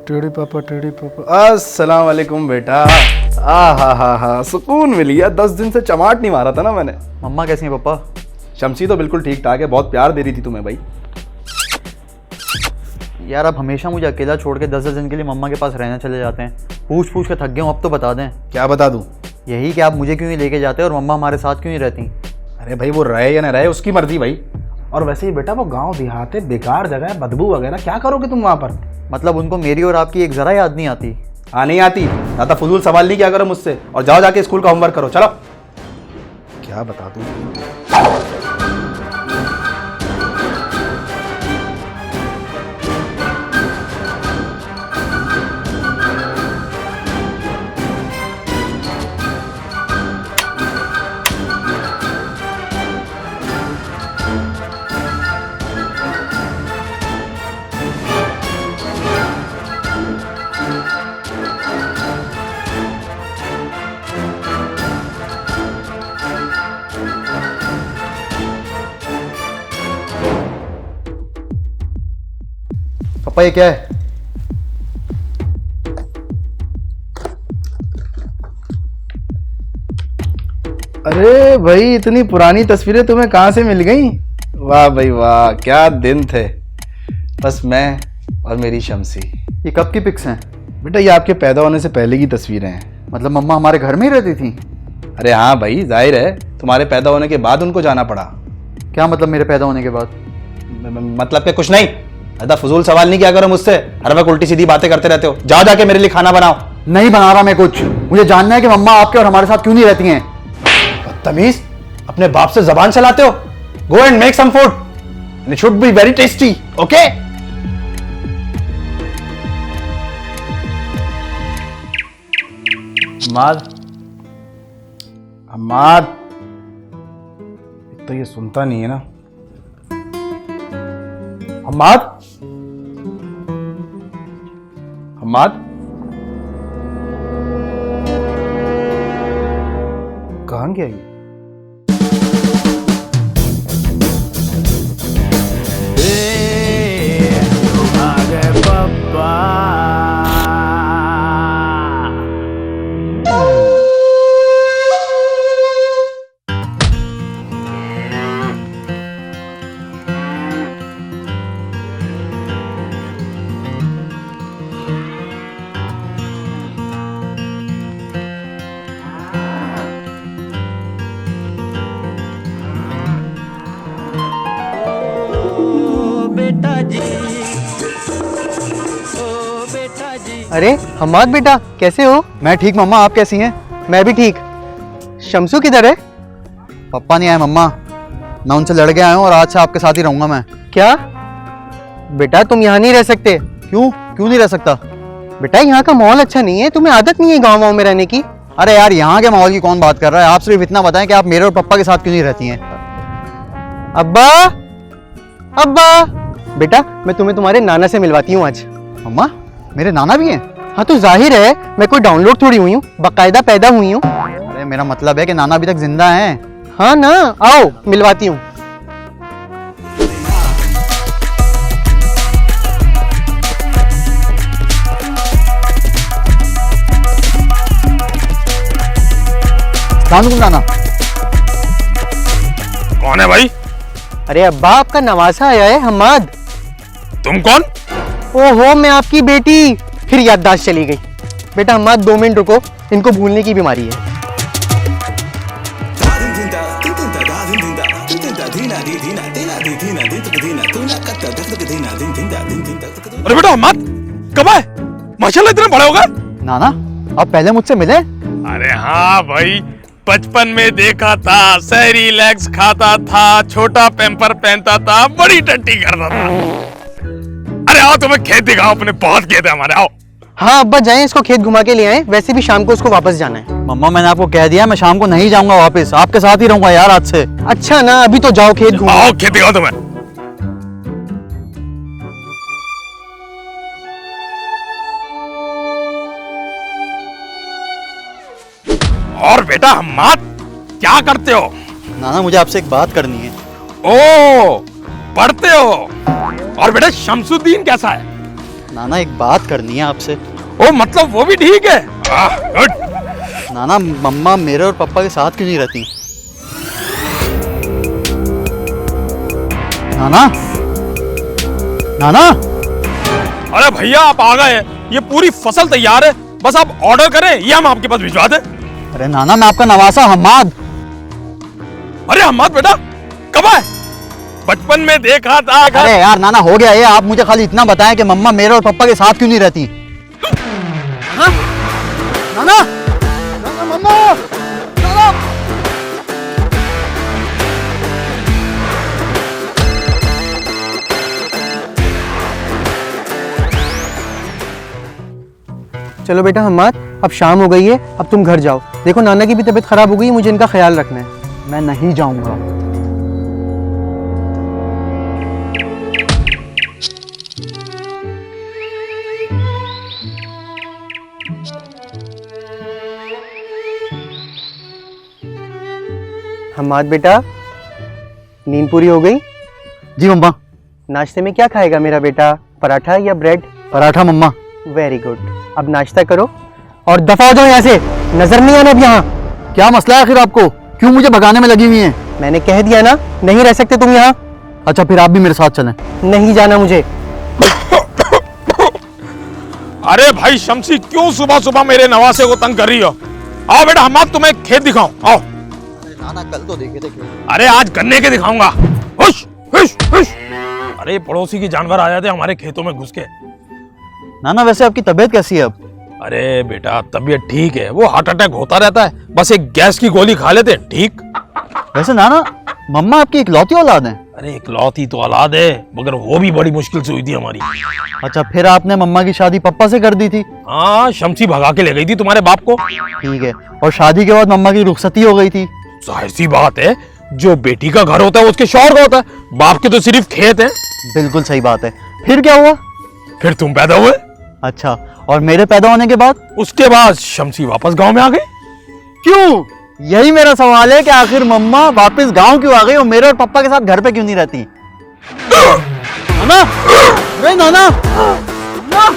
टेढ़ी पापा अस्सलाम वालेकुम बेटा। हा सुकून मिल गया। 10 दिन से चमाट नहीं मारा था ना मैंने। मम्मा कैसी है पापा? शमसी तो बिल्कुल ठीक ठाक है, बहुत प्यार दे रही थी तुम्हें भाई। यार आप हमेशा मुझे अकेला छोड़ के 10 दिन के लिए मम्मा के पास रहने चले जाते हैं। पूछ पूछ के थक गया हूँ, अब तो बता दें। क्या बता दूँ? यही कि आप मुझे क्यों नहीं लेके जाते और मम्मा हमारे साथ क्यों नहीं रहती? अरे भाई वो रहे या ना रहे उसकी मर्जी भाई। और वैसे ही बेटा वो गांव देहात है, बेकार जगह है, बदबू वगैरह, क्या करोगे तुम वहाँ पर? मतलब उनको मेरी और आपकी एक जरा याद नहीं आती? हाँ नहीं आती। ज़्यादा फजूल सवाल नहीं किया करो मुझसे और जाओ जाके स्कूल का होमवर्क करो। चलो। क्या बता दूँ? पापा ये क्या है? अरे भाई इतनी पुरानी तस्वीरें तुम्हें कहाँ से मिल गई? वाह भाई वाह, क्या दिन थे। बस मैं और मेरी शमसी। ये कब की पिक्स हैं? बेटा ये आपके पैदा होने से पहले की तस्वीरें हैं। मतलब मम्मा हमारे घर में ही रहती थी? अरे हाँ भाई, जाहिर है तुम्हारे पैदा होने के बाद उनको जाना पड़ा। क्या मतलब मेरे पैदा होने के बाद? मतलब के कुछ नहीं। ज़्यादा फजूल सवाल नहीं किया करो मुझसे, हर वक्त उल्टी सीधी बातें करते रहते हो। जाओ जाके मेरे लिए खाना बनाओ। नहीं बना रहा मैं कुछ। मुझे जानना है कि मम्मा आपके और हमारे साथ क्यों नहीं रहती हैं। बदतमीज, अपने बाप से जबान चलाते हो। Go and make some food, it should be very tasty, okay? Hamad, Hamad, तो ये सुनता नहीं है ना। हमाद, हमाद, कहाँ गया ये? अरे हमाद बेटा कैसे हो? मैं ठीक मम्मा, आप कैसी हैं? मैं भी ठीक। शमसू किधर है? पापा नहीं आए मम्मा, मैं उनसे लड़ के आया हूँ और आज से आपके साथ ही रहूंगा मैं। क्या बेटा तुम यहाँ नहीं रह सकते? क्यों क्यों नहीं रह सकता? बेटा यहाँ का माहौल अच्छा नहीं है, तुम्हें आदत नहीं है गाँव में रहने की। अरे यार यहाँ के माहौल की कौन बात कर रहा है? आप सिर्फ इतना बताएं कि आप मेरे और पापा के साथ क्यों नहीं रहती हैं? अब्बा, अब्बा बेटा मैं तुम्हें तुम्हारे नाना से मिलवाती हूँ आज। मम्मा मेरे नाना भी हैं? हाँ तो जाहिर है, मैं कोई डाउनलोड थोड़ी हुई हूँ, बाकायदा पैदा हुई हूँ। अरे मेरा मतलब है कि नाना अभी तक जिंदा हैं। हाँ ना, आओ मिलवाती हूँ। नाना कौन है भाई? अरे अब्बा आपका नवासा आया है, हमाद। तुम कौन? ओहो मैं आपकी बेटी। फिर याददाश्त चली गई। बेटा हमाद 2 मिनट रुको, इनको भूलने की बीमारी है। अरे बेटा हम्मत कब आए? माशाल्लाह इतने बड़े हो गए। नाना आप पहले मुझसे मिले? अरे हाँ भाई, बचपन में देखा था, शहरी लेग्स खाता था, छोटा पैम्पर पहनता था, बड़ी टट्टी करता था। अरे आओ तुम्हें खेत दिखाओ, अपने बहुत खेत है हमारे, आओ। हाँ अब्बा जाएं, इसको खेत घुमा के ले आए, वैसे भी शाम को उसको वापस जाना है। मम्मा मैंने आपको कह दिया मैं शाम को नहीं जाऊंगा वापस, आपके साथ ही रहूंगा यार आज से। अच्छा ना, अभी तो जाओ खेत घुमाओ। आओ खेत दिखाओ तुम्हें। और बेटा हम्मत क्या करते हो? नाना मुझे आपसे एक बात करनी है। ओ पढ़ते हो? और बेटा शमसुद्दीन कैसा है? नाना एक बात करनी है आपसे। ओ मतलब वो भी ठीक है। गुड। नाना मम्मा मेरे और पापा के साथ क्यों नहीं रहती? नाना नाना अरे भैया आप आ गए, ये पूरी फसल तैयार है, बस आप ऑर्डर करें, ये हम आपके पास भिजवा दें। अरे नाना मैं आपका नवासा हम्माद। अरे हम्माद बेटा कब आए? बचपन में देखा था। अरे यार नाना हो गया ये, आप मुझे खाली इतना बताएं कि मम्मा मेरे और पापा के साथ क्यों नहीं रहती? हाँ? नाना नाना मम्मा नाना। चलो बेटा हम्माद, अब शाम हो गई है, अब तुम घर जाओ। देखो नाना की भी तबीयत खराब हो गई, मुझे इनका ख्याल रखना है। मैं नहीं जाऊंगा। हम्माद बेटा, नींद पूरी हो गई? जी मम्मा। नाश्ते में क्या खाएगा मेरा बेटा, पराठा या ब्रेड? पराठा मम्मा। वेरी गुड, अब नाश्ता करो और दफा हो जाओ यहाँ से, नजर नहीं आना अब यहाँ। क्या मसला है आखिर आपको, क्यों मुझे भगाने में लगी हुई हैं? मैंने कह दिया ना, नहीं रह सकते तुम यहाँ। अच्छा फिर आप भी मेरे साथ चलें। नहीं जाना मुझे। अरे भाई शमसी क्यों सुबह सुबह मेरे नवासे को तंग कर रही हो? आओ बेटा हम्माद तुम्हें खेत दिखाऊं, आओ। नाना कल तो देखे थे। अरे आज गन्ने के दिखाऊंगा। हुश, हुश, हुश। अरे पड़ोसी के जानवर आ जाते हमारे खेतों में घुस के। नाना वैसे आपकी तबीयत कैसी है अब? अरे बेटा तबीयत ठीक है, वो हार्ट अटैक होता रहता है, बस एक गैस की गोली खा लेते ठीक। वैसे नाना मम्मा आपकी इकलौती औलाद है? अरे इकलौती तो औलाद है, मगर वो भी बड़ी मुश्किल से हुई थी हमारी। अच्छा फिर आपने मम्मा की शादी पप्पा से कर दी थी? हाँ शमसी भगा के ले गई थी तुम्हारे बाप को। ठीक है, और शादी के बाद मम्मा की रुखसती हो गई थी? जाहिर सी बात है, जो बेटी का घर होता है वो उसके शौहर का होता है, बाप के तो सिर्फ खेत है। बिल्कुल सही बात है। फिर क्या हुआ? फिर तुम पैदा हुए। अच्छा, और मेरे पैदा होने के बाद? उसके बाद शमसी वापस गांव में आ गई। क्यों? यही मेरा सवाल है कि आखिर मम्मा वापस गांव क्यों आ गई और मेरे और पापा के साथ घर पे क्यों नहीं रहती? नाना, अरे नाना, नाना।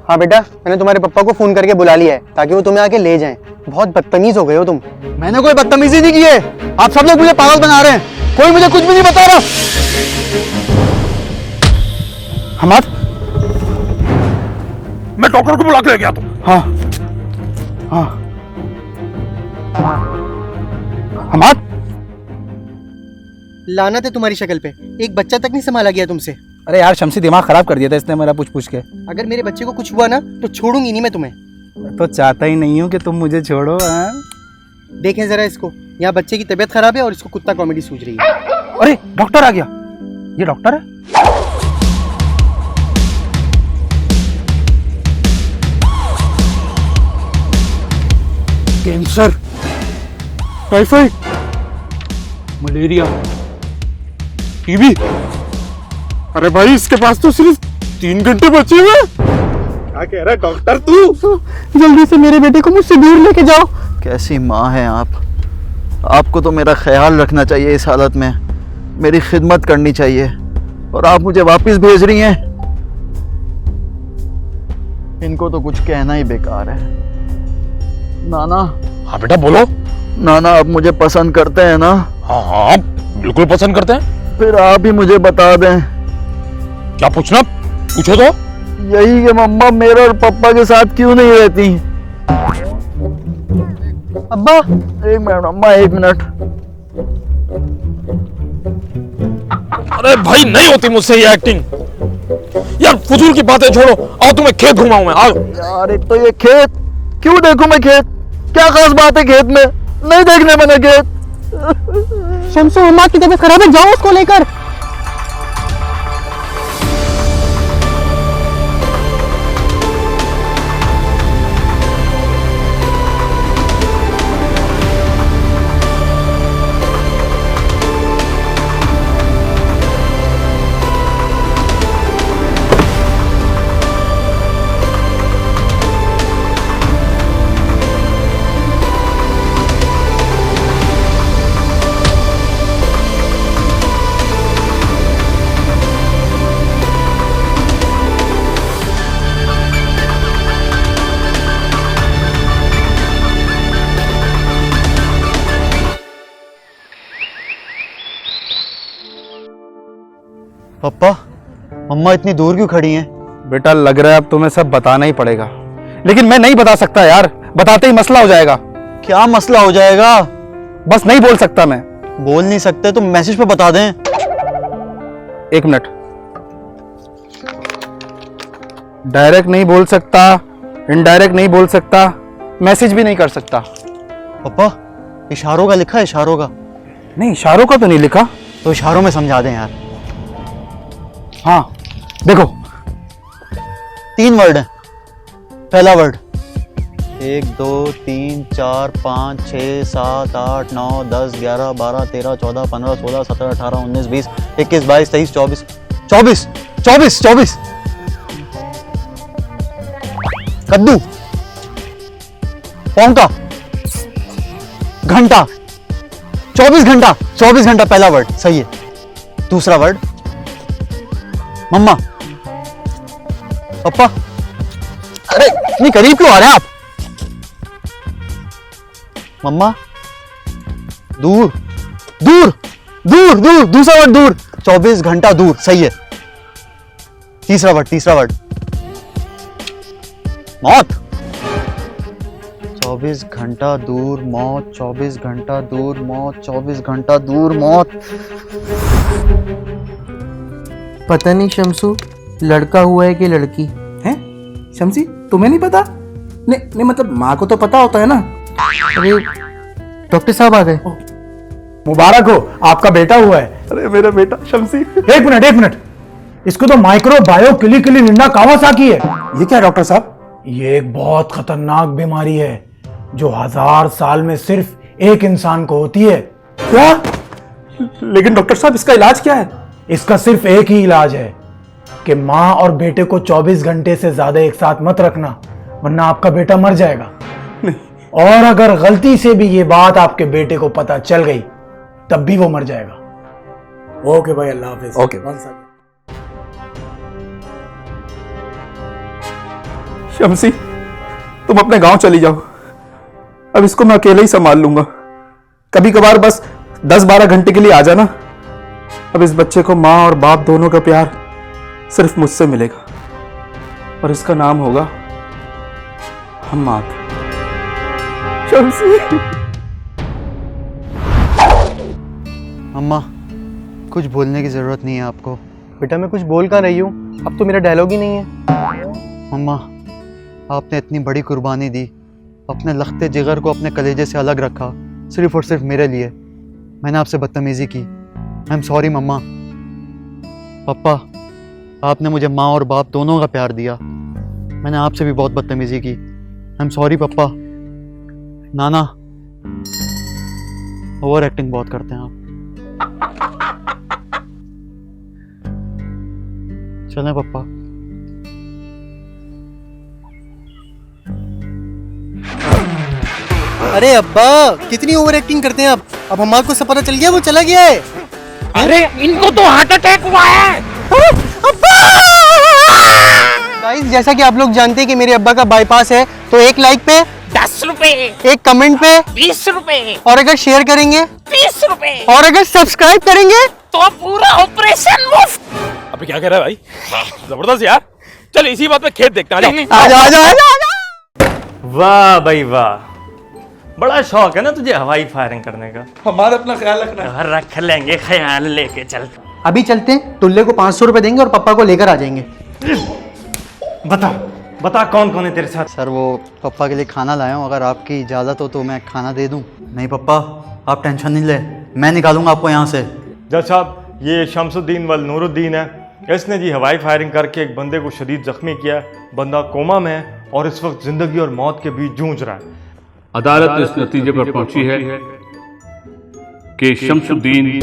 हाँ बेटा, मैंने तुम्हारे पापा को फोन करके बुला लिया है ताकि वो तुम्हें आके ले जाएं। बहुत बदतमीज हो गए हो तुम। मैंने कोई बदतमीजी नहीं की है, आप सब लोग मुझे पागल बना रहे हैं, कोई मुझे कुछ भी नहीं बता रहा। हमाद, मैं डॉक्टर को बुला के ले गया तुम। हाँ हाँ हमाद। लानत है तुम्हारी शक्ल पे, एक बच्चा तक नहीं संभाला गया तुमसे। अरे यार शमसी दिमाग खराब कर दिया था इसने मेरा पूछ के। अगर मेरे बच्चे को कुछ हुआ ना तो छोड़ूंगी नहीं मैं तुम्हें। तो चाहता ही नहीं हूँ कि तुम मुझे छोड़ो। हाँ? देखें जरा इसको, यहाँ बच्चे की तबीयत खराब है और इसको कुत्ता कॉमेडी सूझ रही है। अरे डॉक्टर आ गया, ये डॉक्टर है। Cancer, typhoid, malaria, TB. अरे भाई इसके पास तो सिर्फ 3 घंटे बचे हुए। क्या कह रहा है डॉक्टर तू? जल्दी से मेरे बेटे को मुझसे दूर लेके जाओ। कैसी माँ हैं आप, आपको तो मेरा ख्याल रखना चाहिए इस हालत में, मेरी खिदमत करनी चाहिए, और आप मुझे वापस भेज रही हैं। इनको तो कुछ कहना ही बेकार है। नाना। हाँ बेटा बोलो। नाना आप मुझे पसंद करते हैं ना? हाँ हाँ बिल्कुल पसंद करते हैं। फिर आप ही मुझे बता दें। क्या पूछना, पूछो तो। यही कि मम्मा मेरे और पापा के साथ क्यों नहीं रहती? अब्बा, एक मिनट अम्मा, 1 मिनट। अरे भाई नहीं होती मुझसे ये एक्टिंग यार, फजूल की बातें छोड़ो, आओ तुम्हें खेत घुमाऊं मैं, आओ। यार एक तो ये खेत, क्यों देखूं मैं खेत? क्या खास बात है खेत में? नहीं देखने मैंने खेत। शमसू अम्मा की तबीयत खराब है, जाओ उसको लेकर। पापा, मम्मा इतनी दूर क्यों खड़ी हैं? बेटा लग रहा है अब तुम्हें सब बताना ही पड़ेगा, लेकिन मैं नहीं बता सकता यार, बताते ही मसला हो जाएगा। क्या मसला हो जाएगा? बस नहीं बोल सकता मैं। बोल नहीं सकते तो मैसेज पे बता दें। 1 मिनट। डायरेक्ट नहीं बोल सकता, इनडायरेक्ट नहीं बोल सकता, मैसेज भी नहीं कर सकता। पापा, इशारों का लिखा है, इशारों का। नहीं, इशारों का तो नहीं लिखा। तो इशारों में समझा दें यार। हाँ देखो, 3 वर्ड हैं। पहला वर्ड 1 2 3 4 5 6 7 8 9 10 11 12 13 14 15 16 17 18 19 20 21 22 23 24 24 24 24। कद्दू, पौंका, घंटा, 24 घंटा, 24 घंटा पहला वर्ड सही है। दूसरा वर्ड मम्मा। पापा, अरे इतनी करीब क्यों आ रहे हैं आप? मम्मा, दूर दूर दूर दूर, दूसरा वर्ड दूर, 24 घंटा दूर सही है। तीसरा वर्ड मौत। 24 घंटा दूर मौत, 24 घंटा दूर मौत, 24 घंटा दूर मौत। पता नहीं शमसू लड़का हुआ है कि लड़की। हैं? शमसी तुम्हें नहीं पता? नहीं मतलब माँ को तो पता होता है ना। अरे डॉक्टर साहब आ गए। मुबारक हो, आपका बेटा हुआ है। अरे मेरा बेटा शमसी। एक मिनट, इसको तो माइक्रोबायो क्लिकली निंदा कावासाकी है। ये क्या डॉक्टर साहब? ये एक बहुत खतरनाक बीमारी है जो 1000 साल में सिर्फ एक इंसान को होती है। क्या? लेकिन डॉक्टर साहब इसका इलाज क्या है? इसका सिर्फ एक ही इलाज है कि माँ और बेटे को 24 घंटे से ज्यादा एक साथ मत रखना, वरना आपका बेटा मर जाएगा। और अगर गलती से भी ये बात आपके बेटे को पता चल गई तब भी वो मर जाएगा। ओके भाई, अल्लाह हाफिज। ओके। शमसी तुम अपने गांव चली जाओ, अब इसको मैं अकेले ही संभाल लूंगा। कभी कभार बस 10-12 घंटे के लिए आ जाना। अब इस बच्चे को माँ और बाप दोनों का प्यार सिर्फ मुझसे मिलेगा और इसका नाम होगा हम्माद। शमसी। मम्मा, कुछ बोलने की जरूरत नहीं है आपको। बेटा मैं कुछ बोल कर रही हूँ, अब तो मेरा डायलॉग ही नहीं है। मम्मा, आपने इतनी बड़ी कुर्बानी दी, अपने लख्ते जिगर को अपने कलेजे से अलग रखा, सिर्फ और सिर्फ मेरे लिए। मैंने आपसे बदतमीजी की। आई एम सॉरी मम्मा। पापा, आपने मुझे माँ और बाप दोनों का प्यार दिया, मैंने आपसे भी बहुत बदतमीजी की। I am sorry papa. Nana, over acting बहुत करते हैं आप। चलें पप्पा। अरे अब्बा कितनी ओवर एक्टिंग करते हैं आप। अब हमारे को सब पता चल गया, वो चला गया है। अरे इनको तो हार्ट अटैक हुआ है। गाइस जैसा कि आप लोग जानते हैं कि मेरे अब्बा का बाईपास है, तो एक लाइक पे 10 रुपए, एक कमेंट पे 20 रुपए, और अगर शेयर करेंगे 30 रुपए, और अगर सब्सक्राइब करेंगे तो पूरा ऑपरेशन मुफ्त। अबे क्या कह रहा है भाई? जबरदस्त यार। चल इसी बात पे खेत देखते हैं। आजा आजा आजा। वाह भाई वाह, बड़ा शौक है ना तुझे हवाई फायरिंग करने का। हमारा अपना ख्याल रखना। रख लेंगे ख्याल, लेके चल। अभी चलते हैं, टुल्ले को 500 रुपए देंगे और पापा को लेकर आ जाएंगे। बता कौन कौन है तेरे साथ? सर वो पप्पा के लिए खाना लाया हूँ, अगर आपकी इजाज़त हो तो मैं खाना दे दूँ। नहीं पप्पा, आप टेंशन नहीं ले, मैं निकालूंगा आपको यहाँ से। जज साहब, ये शमसुद्दीन वल नूरुद्दीन है। इसने जी हवाई फायरिंग करके एक बंदे को शदीद जख्मी किया। बंदा कोमा में है और इस वक्त जिंदगी और मौत के बीच जूझ रहा है। अदालत इस नतीजे पर पहुंची है कि शमसुद्दीन